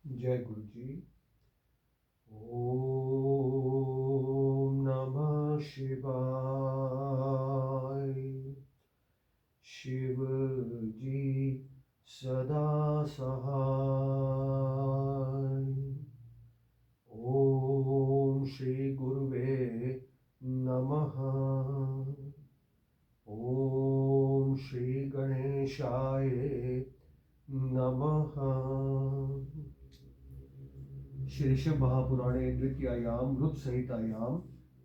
जय गुरु जी। ओम नमः शिवाय। शिव जी सदा सहाय। ओम श्री गुरुवे नमः। ओम श्री गणेशाय नमः। श्री ऋषभ महापुराणे द्वितीयायां ऋक्संहितायां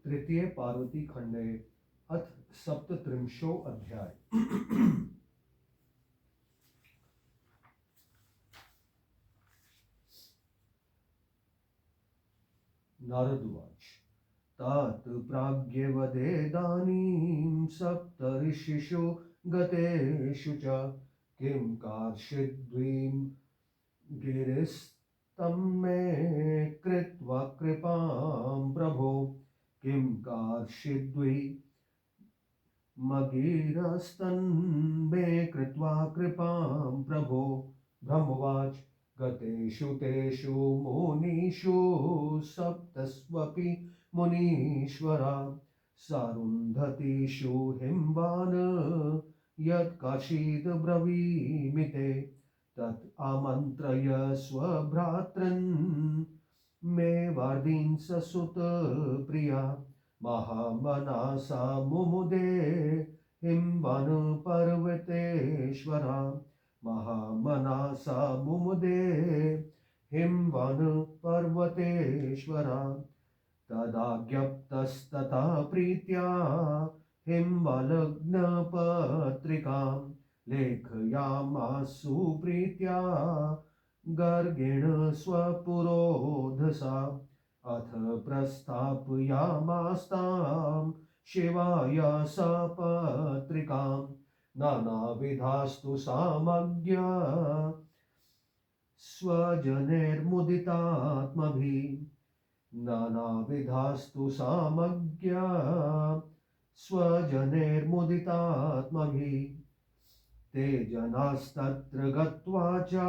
तृतीय पार्वती खंडे अथ सप्तत्रिंशो अध्याय। नारदुवाच तात प्राज्ञवदेदानीं सप्तऋषिषु गतेषु च किं कार्षिद्वीं गिरिस्तं मे कृत्वा कृपां प्रभो किं कार्षिद्वि मगिरस्तन्मे कृत्वा कृपां प्रभो। ब्रह्मवाच गतेषु तेषु मुनीषु सप्तस्वपि मुनीश्वरा सारुन्धतीषु हिंवान् यत्काशीद् ब्रवीमि ते तत् आमन्त्रय स्वभ्रातॄन् मे वार्दीन् ससुत प्रिया महामनासा मुमुदे हिंवन पर्वतेश्वरा महामनासा मुमुदे हिंवन पर्वतेश्वरा तदाज्ञप्तस्तथा प्रीत्या हिंवलग्नपत्रिकां लेखयामासु प्रीत्या गर्गेण स्वपुरोधसा अथ प्रस्थापयामास्तां शिवाय सपत्रिकां नानाविधास्तु सामग्र्या स्वजनैर्मुदितात्मभिः नानाविधास्तु सामग्र्या स्वजनैर्मुदितात्मभिः ते जनास्तत्र गत्वा च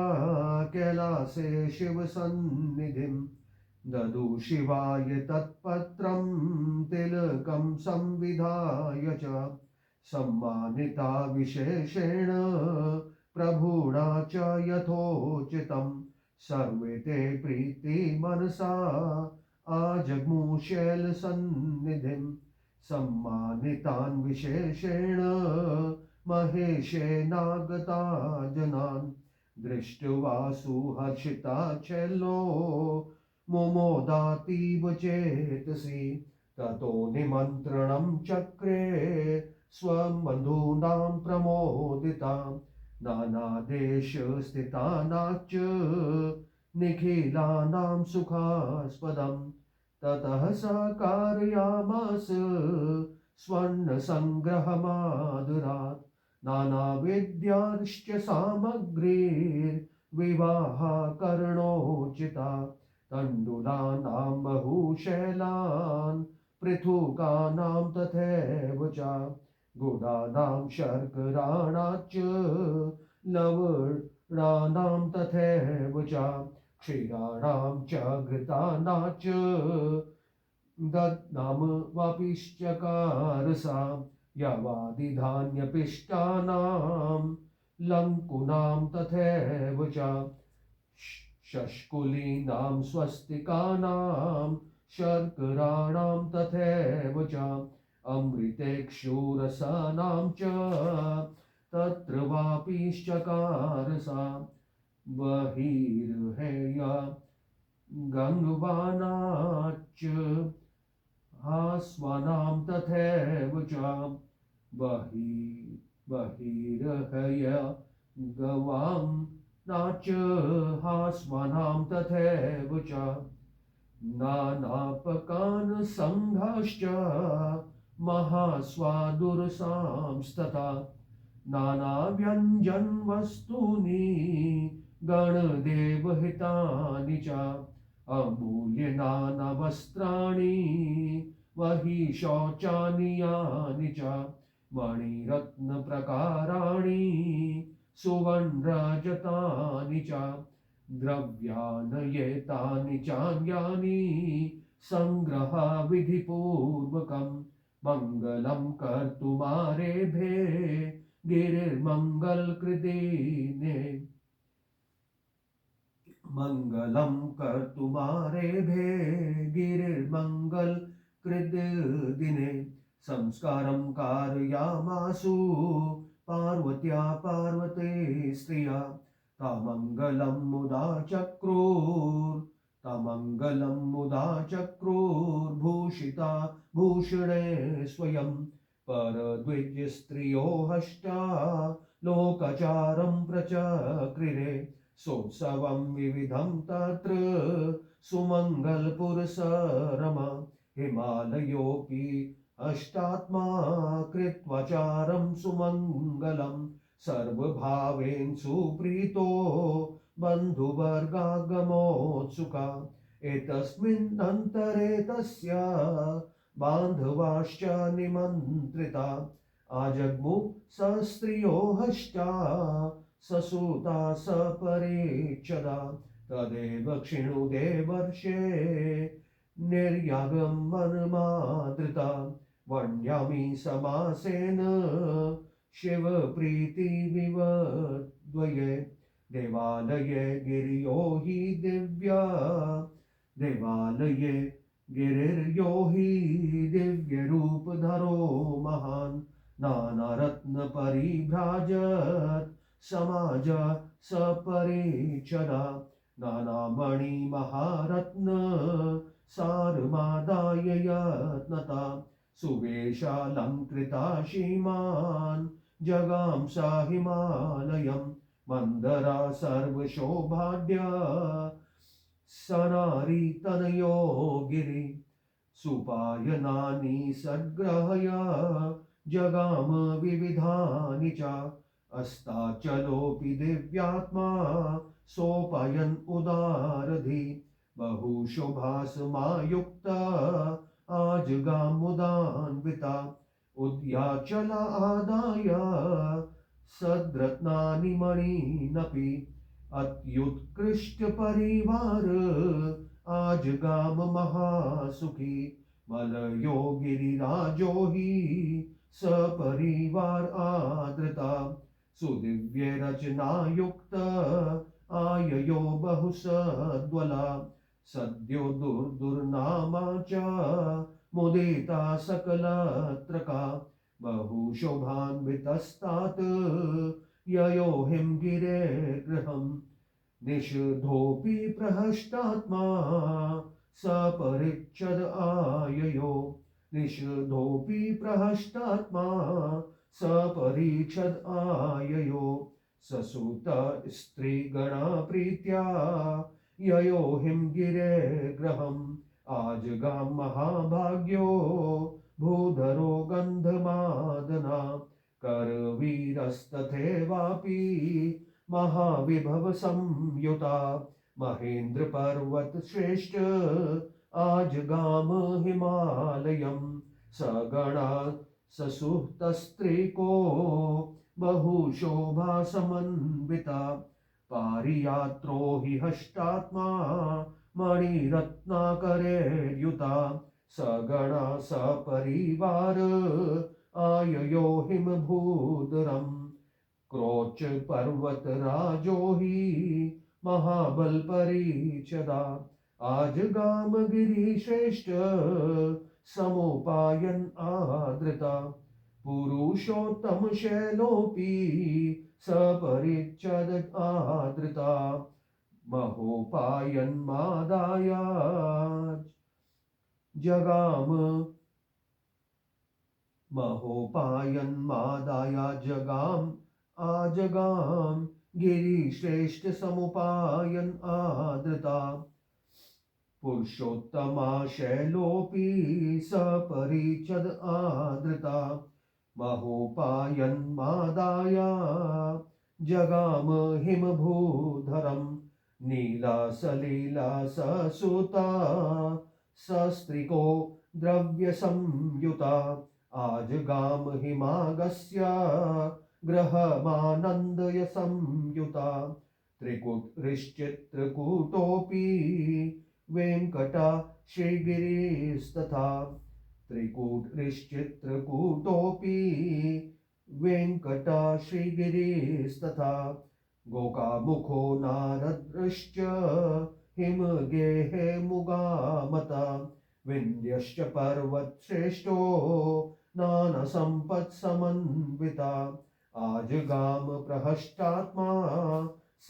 कैलासे शिवसन्निधिं ददु शिवाय तत्पत्रं तिलकं संविधाय च सम्मानिता विशेषेण प्रभुणा च यथोचितं सर्वे ते प्रीतिमनसा आजग्मु शैलसन्निधिं सम्मानितान् विशेषेण महेशेनागता जनान् दृष्ट्वा सुहर्षिता चैलो मुमोदातीव चेतसि ततो निमन्त्रणं चक्रे स्वं बन्धूनां प्रमोदिता नानादेशस्थितानाश्च निखिलानां सुखास्पदं ततः स कारयामास स्वर्णसङ्ग्रहमादरात् नानाविद्याश्च सामग्रीर्विवाहकरणोचिता तण्डुलानां बहुशैलान् पृथुकानां तथैव च गुडानां शर्कराणाश्च लवणानां तथैव च क्षीराणां च घृतानाश्च दत्नाम वापिश्चकारसा यवादिधान्यपिष्टानां लङ्कुनां तथैव च शष्कुलीनां स्वस्तिकानां शर्कराणां तथैव च अमृतेक्षुरसानां च तत्र वापिश्चकारसा बहिर्हेया गङ्गवानाच्च हास्वानां तथैव च बहिर्हय गवां नाच हास्वानां तथैव च नानापकान् सङ्घाश्च महास्वादुरसांस्तथा नानाव्यञ्जनवस्तूनि गणदेवहितानि च अमूल्यनानवस्त्राणि वहि शौचानि यानि च मणिरत्नप्रकाराणि सुवर्णरजतानि च द्रव्यानयेतानि चान्यानि संग्रह विधिपूर्वकं मङ्गलं कर्तुमारेभे गिरिर्मङ्गलकृदिने मङ्गलं कर्तुमारेभे गिरिर्मङ्गलकृद्दिने संस्कारं कारयामासु पार्वत्या पार्वते स्त्रिया तमङ्गलं मुदा चक्रुर्भूषिता भूषणे स्वयं परद्विजस्त्रियो हष्टा लोकचारं प्रचक्रिरे सोत्सवं विविधं तत्र सुमङ्गलपुरसरमा हिमालयोऽपि अष्टात्मा कृत्वाचारं सुमङ्गलं सर्वभावेन सुप्रीतो बन्धुवर्गागमोत्सुका एतस्मिन् अन्तरे तस्य बान्धवाश्च निमन्त्रिता आजग्मु सस्त्रियो हष्टा ससुता सपरेक्षदा तदेव क्षिणुदेवर्षे निर्यागं मनमादृता वर्ण्यामि समासेन शिवप्रीतिविवद्वये देवालये गिर्यो हि दिव्यरूपधरो महान् नानारत्नपरिभ्राजत् समाज सपरिच्छदा नानामणिमहारत्न सारमादाय यत्नता सुवेशालङ्कृता श्रीमान् जगां सा हिमालयं मन्दरा सर्वशोभाढ्या सनारीतनयो गिरि सुपायनानि सद्ग्रहय जगाम विविधानि च अस्ताचलोऽपि दिव्यात्मा सोपायन् उदारधि बहुशोभासमायुक्त आजगामुदान्विता उद्याचला आदाय सद्रत्नानि मणीनपि अत्युत्कृष्टपरिवार आजगाम महासुखी मलयो गिरिराजो हि सपरिवार आदृता सुदिव्य रचनायुक्त आययो बहुसद्वला सद्यो दुर्नामा च मुदिता सकलत्रका बहुशोभान्वितस्तात् ययो हिमगिरे गृहं निषिद्धोऽपि प्रहष्टात्मा सपरिच्छद आययो निषिद्धोऽपि प्रहष्टात्मा सपरिच्छद आययो ससुत स्त्रीगणा प्रीत्या ययो हिमगिरे गृहम् आजगाम महाभाग्यो भूधरो गन्धमादना करवीरस्तथैवापि महाविभव संयुता महेन्द्र पर्वत श्रेष्ठ आजगाम हिमालयं सगणा ससुतस्त्रीको बहुशोभा समन्विता पारियात्रो हि हष्टात्मा मणिरत्नाकरैर्युता सगणा सपरिवार आययो हिमभूधरं क्रोच पर्वतराजो हि महाबलपरिच्छदा आजगाम गिरिश्रेष्ठ समुपायन आदृता पुरुषोत्तम शैलोपि सपरिच्छद आदृता महोपायन्मादाय जगाम महोपायन्मादाय जगाम आजगाम गिरिश्रेष्ठ समुपायन आदृता पुरुषोत्तमा शैलोपि सपरिच्छद आदृता महोपायन्मादाय जगाम हिमभूधरं नीला सलीला ससुता सस्त्रिको द्रव्य संयुता आजगाम हिमागस्य ग्रहमानन्दय संयुता त्रिकूटश्चित्रकूटोऽपि वेङ्कटाश्रीगिरिस्तथा त्रिकूटश्चित्रकूटोऽपि वेङ्कटाश्रीगिरिस्तथा गोकामुखो नारदृश्च हिमगेहे मुगामता विन्ध्यश्च पर्वतश्रेष्ठो नानासम्पत्समन्विता आजगाम प्रहष्टात्मा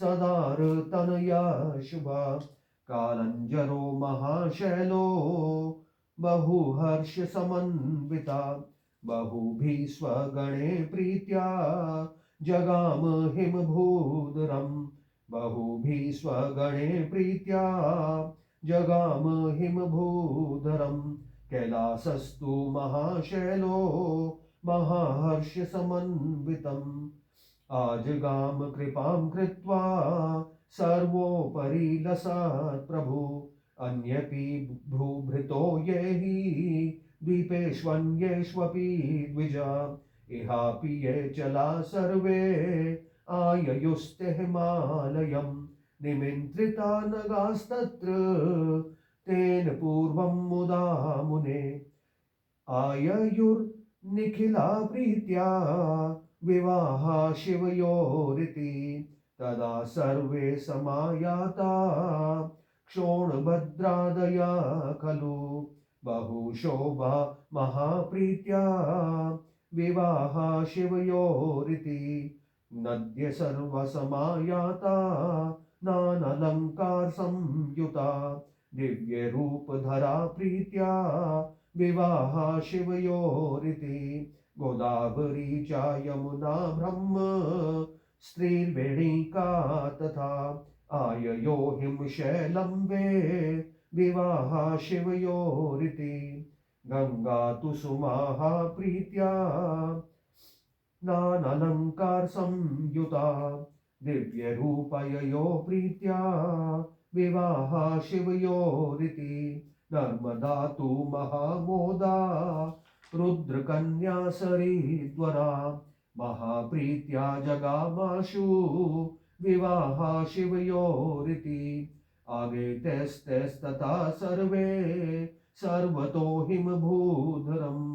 सदारतनया शुभा कालञ्जरो महाशैलो बहुहर्षसमन्विता बहुभिः स्वगणे प्रीत्या जगाम हिमभूधरम् बहुभिः स्वगणे प्रीत्या जगाम हिमभूधरम् कैलासस्तु महाशैलो महाहर्षसमन्वितम् आजगाम कृपां कृत्वा सर्वोपरि लसत् प्रभु अन्यपि भ्रूभृतो ये हि द्वीपेष्वन्येष्वपि द्विजा इहापि ये चला सर्वे आययुस्ते हिमालयम् निमन्त्रिता नगास्तत्र तेन पूर्वं मुदा मुने आययुर्निखिला प्रीत्या विवाहा शिवयोरिति तदा सर्वे समायाता क्षोणभद्रादया खलु बहुशोभा महाप्रीत्या विवाहा शिवयोरिति नद्य सर्वसमायाता नानालङ्कार संयुता दिव्यरूपधरा प्रीत्या विवाहा शिवयोरिति गोदावरी च यमुना ब्रह्म स्त्रीर्वेणिका तथा आययो हिमशैलं वे विवाहा शिवयोरिति गंगा तु सुमाहा प्रीत्या नानालङ्कार संयुता दिव्यरूपयो प्रीत्या विवाहा शिवयोरिति नर्मदा तु महामोदा रुद्रकन्या सरीद्वरा महाप्रीत्या जगामाशु विवाहा शिवयोरिति आगेतस्तथा सर्वे सर्वतो हिमभूधरम्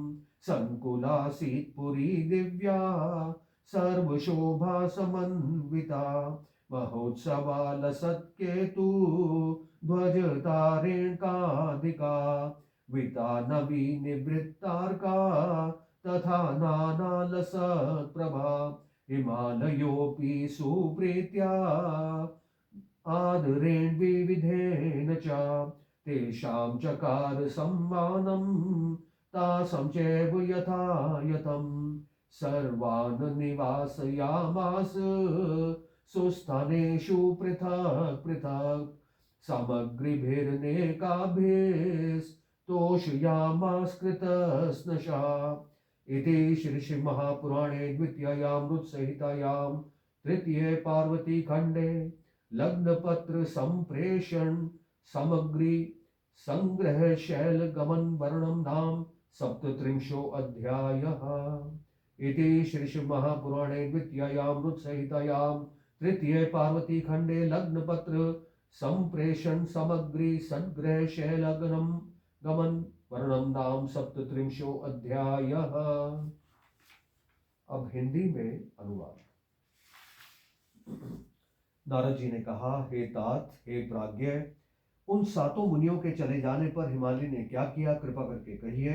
संकुलासीत् पुरी दिव्या सर्वशोभा समन्विता महोत्सवा लसत्केतु ध्वजतारेकाधिका विता नवीनिवृत्तार्का तथा नानालसत्प्रभा हिमालयोऽपि सुप्रीत्या आदरेण विविधेन च तेषां चकार सम्मानं तासां चैव यथायथम् सर्वान् निवासयामास सुस्थानेषु पृथक् पृथक् सामग्रीभिर्नेकाभिस्तोषयामास्कृतस्नशा इति श्रीमहापुराणे द्वितीयामृतसंहितायां तृतीये पार्वतीखण्डे लग्नपत्र संप्रेषण सामग्री संग्रह शैलगमन वर्णन नाम सप्तत्रिंशोऽध्यायः इति श्रीमहापुराणे द्वितीयामृतसंहितायां तृतीये पार्वतीखण्डे लग्नपत्र संप्रेषण सामग्री संग्रह शैलगमन वर्णन नाम सप्तत्रिंशोऽध्यायः। अब हिंदी में अनुवाद। नारद जी ने कहा, हे तात, हे प्राज्ञ, उन सातों मुनियों के चले जाने पर हिमालय ने क्या किया, कृपा करके कहिए।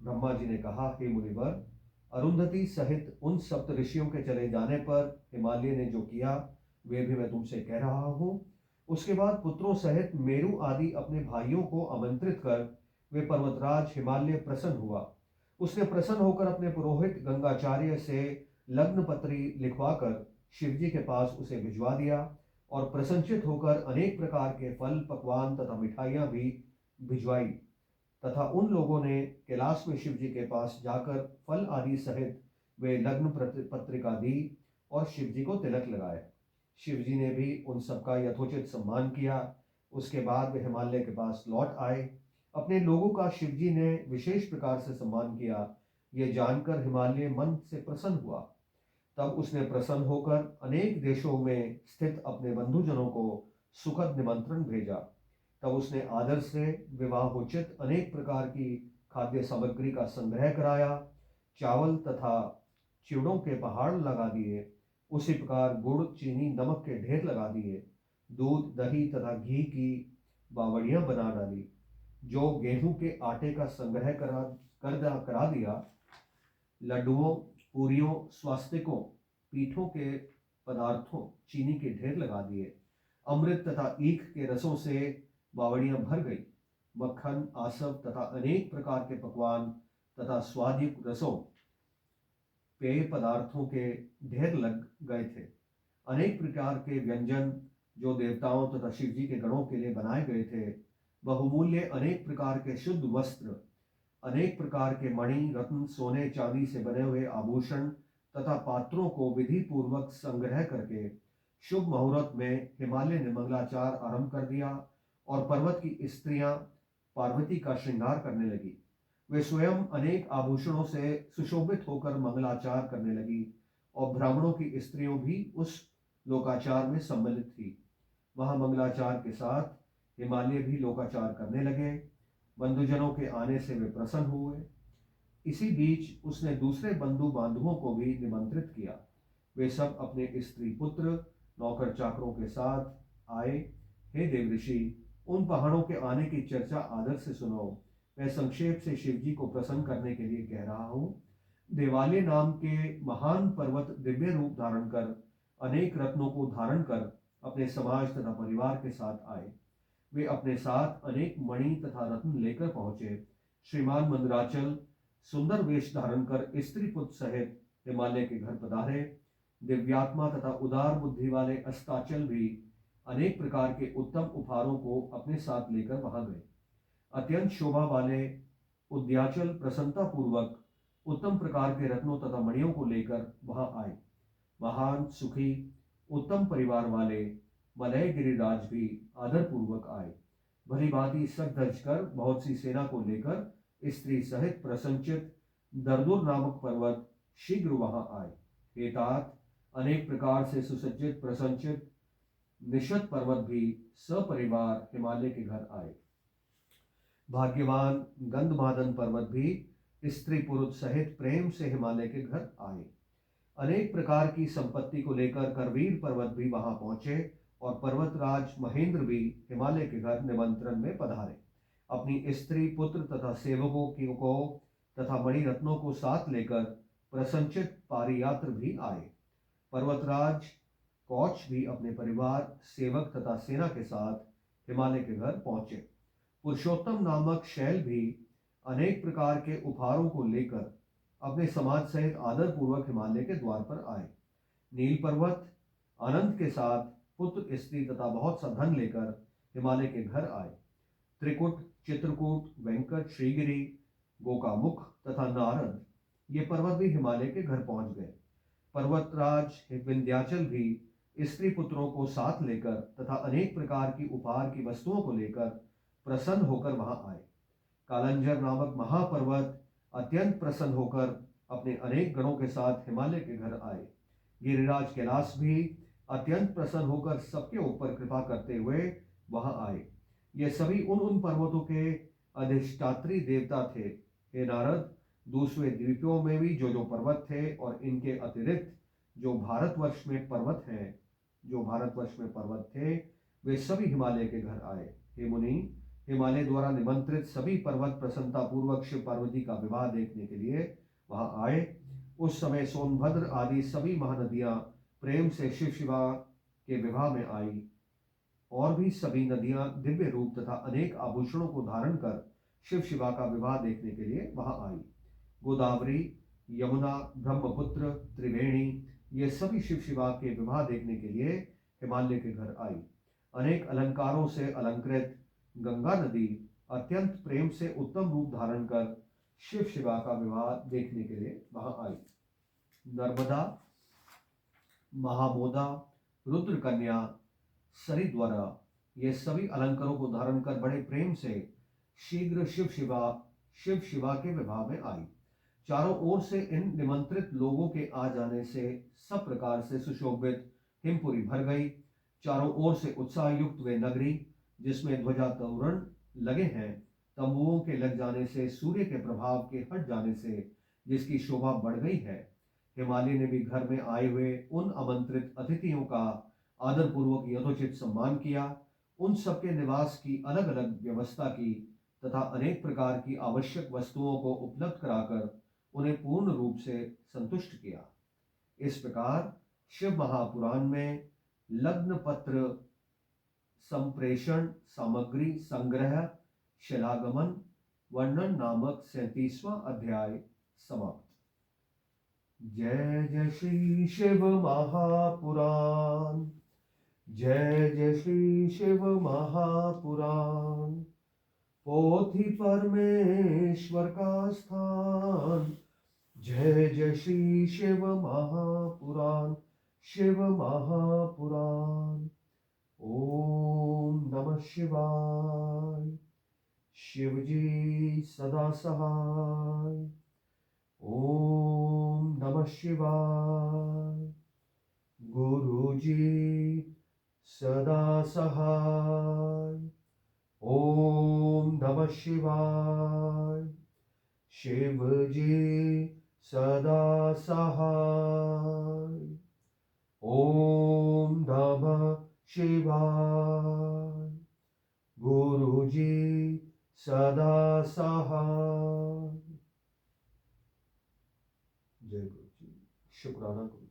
ब्रह्मा जी ने कहा, हे मुनिवर, अरुंधति सहित उन सप्त ऋषियों के चले जाने पर हिमालय ने जो किया वे भी मैं तुमसे कह रहा हूँ। उसके बाद पुत्रों सहित मेरु आदि अपने भाइयों को आमंत्रित कर वे पर्वतराज हिमालय प्रसन्न हुआ। उसने प्रसन्न होकर अपने पुरोहित गंगाचार्य से लग्न पत्री लिखवाकर शिवजी के पास उसे भिजवा दिया और प्रसन्नचित होकर अनेक प्रकार के फल, पकवान तथा मिठाइयाँ भी भिजवाई तथा उन लोगों ने कैलाश में शिवजी के पास जाकर फल आदि सहित वे लग्न पत्रिका दी और शिवजी को तिलक लगाए। शिवजी ने भी उन सबका यथोचित सम्मान किया। उसके बाद वे हिमालय के पास लौट आए। अपने लोगों का शिवजी ने विशेष प्रकार से सम्मान किया। ये जानकर हिमालय मन से प्रसन्न हुआ। तब उसने प्रसन्न होकर अनेक देशों में स्थित अपने बंधुजनों को सुखद निमंत्रण भेजा। तब उसने आदर से विवाहोचित अनेक प्रकार की खाद्य सामग्री का संग्रह कराया, चावल तथा चिड़ों के पहाड़ लगा दिए। उसी प्रकार गुड़, चीनी, नमक के ढेर लगा दिए। दूध, दही तथा घी की बावड़ियां बना डाली। जो गेहूं के आटे का संग्रह करा दिया। लड्डुओं, पूरियों, स्वास्तिकों, पीठों के पदार्थों, चीनी के ढेर लगा दिए। अमृत तथा ईख के रसों से बावड़ियां भर गई। मक्खन, आसव तथा अनेक प्रकार के पकवान तथा स्वादिष्ट रसों, पेय पदार्थों के ढेर लग गए थे। अनेक प्रकार के व्यंजन जो देवताओं तथा शिव जी के गणों के लिए बनाए गए थे, बहुमूल्य अनेक प्रकार के शुद्ध वस्त्र, अनेक प्रकार के मणि, रत्न, सोने चांदी से बने हुए आभूषण तथा पात्रों को विधि पूर्वक संग्रह करके शुभ मुहूर्त में हिमालय ने मंगलाचार आरंभ कर दिया और पर्वत की स्त्रियां पार्वती का श्रृंगार करने लगी। वे स्वयं अनेक आभूषणों से सुशोभित होकर मंगलाचार करने लगी और ब्राह्मणों की स्त्रियों भी उस लोकाचार में सम्मिलित थी। वहां मंगलाचार के साथ हिमालय भी लोकाचार करने लगे। बंधुजनों के आने से वे प्रसन्न हुए। इसी बीच उसने दूसरे बंधु बांधवों को भी निमंत्रित किया। वे सब अपने स्त्री पुत्र नौकर चाकरों के साथ आए। हे देवऋषि, उन पहाड़ों के आने की चर्चा आदर से सुनो। मैं संक्षेप से शिव जी को प्रसन्न करने के लिए कह रहा हूँ। देवालय नाम के महान पर्वत दिव्य रूप धारण कर अनेक रत्नों को धारण कर अपने समाज तथा परिवार के साथ आए। वे अपने साथ अनेक मणि तथा रत्न लेकर पहुंचे। श्रीमान मंदराचल सुंदर वेश धारण कर स्त्री पुत्र सहित हिमालय के घर पधारे। दिव्यात्मा तथा उदार बुद्धि वाले अस्ताचल भी अनेक प्रकार के उत्तम उपहारों को अपने साथ लेकर वहां गए। अत्यंत शोभा वाले उद्याचल प्रसन्नता पूर्वक उत्तम प्रकार के रत्नों तथा मणियों को लेकर वहां आए। महान, सुखी, उत्तम परिवार वाले मलय गिरिराज भी आदर पूर्वक आए। भली भांति सज धज कर बहुत सी सेना को लेकर स्त्री सहित प्रसन्नचित दरदुर नामक पर्वत शीघ्र वहां आए। हे तात, अनेक प्रकार से सुसज्जित प्रसन्नचित निषद पर्वत भी सपरिवार हिमालय के घर आए। भाग्यवान गंधमादन पर्वत भी स्त्री पुरुष सहित प्रेम से हिमालय के घर आए। अनेक प्रकार की संपत्ति को लेकर करवीर पर्वत भी वहां पहुंचे और पर्वतराज महेंद्र भी हिमालय के घर निमंत्रण में पधारे। अपनी स्त्री, पुत्र तथा सेवकों को तथा मणिरत्नों को साथ लेकर प्रसन्नचित पारियात्र भी आए। पर्वतराज कौच भी अपने परिवार, सेवक तथा सेना के साथ हिमालय के घर पहुंचे। पुरुषोत्तम नामक शैल भी अनेक प्रकार के उपहारों को लेकर अपने समाज सहित आदर पूर्वक हिमालय के द्वार पर आए। नील पर्वत आनंद के साथ पुत्र, स्त्री तथा बहुत सा धन लेकर हिमालय के घर आए। त्रिकुट, चित्रकूट, वेंकट, श्रीगिरी, गोकामुख तथा नारद ये पर्वत भी हिमालय के घर पहुंच गए। पर्वतराज विंध्याचल भी स्त्री पुत्रों को साथ लेकर तथा अनेक प्रकार की उपहार की वस्तुओं को लेकर प्रसन्न होकर वहां आए। कालंजर नामक महापर्वत अत्यंत प्रसन्न होकर अपने अनेक गणों के साथ हिमालय के घर आए। गिरिराज कैलाश भी अत्यंत प्रसन्न होकर सबके ऊपर कृपा करते हुए वहां आए। ये सभी उन पर्वतों के अधिष्ठात्री देवता थे। हे नारद, दूसरे द्वीपों में भी जो पर्वत थे और इनके अतिरिक्त जो भारतवर्ष में पर्वत थे, वे सभी हिमालय के घर आए। हे मुनि, हिमालय द्वारा निमंत्रित सभी पर्वत प्रसन्नता पूर्वक शिव पार्वती का विवाह देखने के लिए वहां आए। उस समय सोनभद्र आदि सभी महानदियां प्रेम से शिव शिवा के विवाह में आई और भी सभी नदियां दिव्य रूप तथा अनेक आभूषणों को धारण कर शिव शिवा का विवाह देखने के लिए वहां आई। गोदावरी, यमुना, ब्रह्मपुत्र, त्रिवेणी ये सभी शिव शिवा के विवाह देखने के लिए हिमालय के घर आई। अनेक अलंकारों से अलंकृत गंगा नदी अत्यंत प्रेम से उत्तम रूप धारण कर शिव शिवा का विवाह देखने के लिए वहां आई। नर्मदा, महामोदा, रुद्र कन्या, सरिद्वरा ये सभी अलंकारों को धारण कर बड़े प्रेम से शीघ्र शिव शिवा के विवाह में आई। चारों ओर से इन निमंत्रित लोगों के आ जाने से सब प्रकार से सुशोभित हिमपुरी भर गई। चारों ओर से उत्साह युक्त वे नगरी, जिसमें ध्वजा तोरण लगे हैं, तंबुओं के लग जाने से, सूर्य के प्रभाव के हट जाने से जिसकी शोभा बढ़ गई है। हिमालय ने भी घर में आए हुए उन आमंत्रित अतिथियों का आदरपूर्वक यथोचित सम्मान किया, उन सबके निवास की अलग अलग व्यवस्था की तथा अनेक प्रकार की आवश्यक वस्तुओं को उपलब्ध कराकर उन्हें पूर्ण रूप से संतुष्ट किया। इस प्रकार शिव महापुराण में लग्न पत्र संप्रेषण सामग्री संग्रह शिलागमन वर्णन नामक 37वां अध्याय समाप्त। जय जय श्री शिव महापुराण। जय जय श्री शिव महापुराण। पोथी परमेश्वर का स्थान। जय जय श्री शिव महापुराण। शिव महापुराण। ओम नमः शिवाय। शिव जी सदा सहाय। ओम नमः शिवाय। गुरु जी सदा सहाय। ओम नमः शिवाय। शिव जी सदा सहाय। ओम नमः शिवाय। गुरु जी सदा सहाय। जय गुरु जी। शुक्राना गुरु।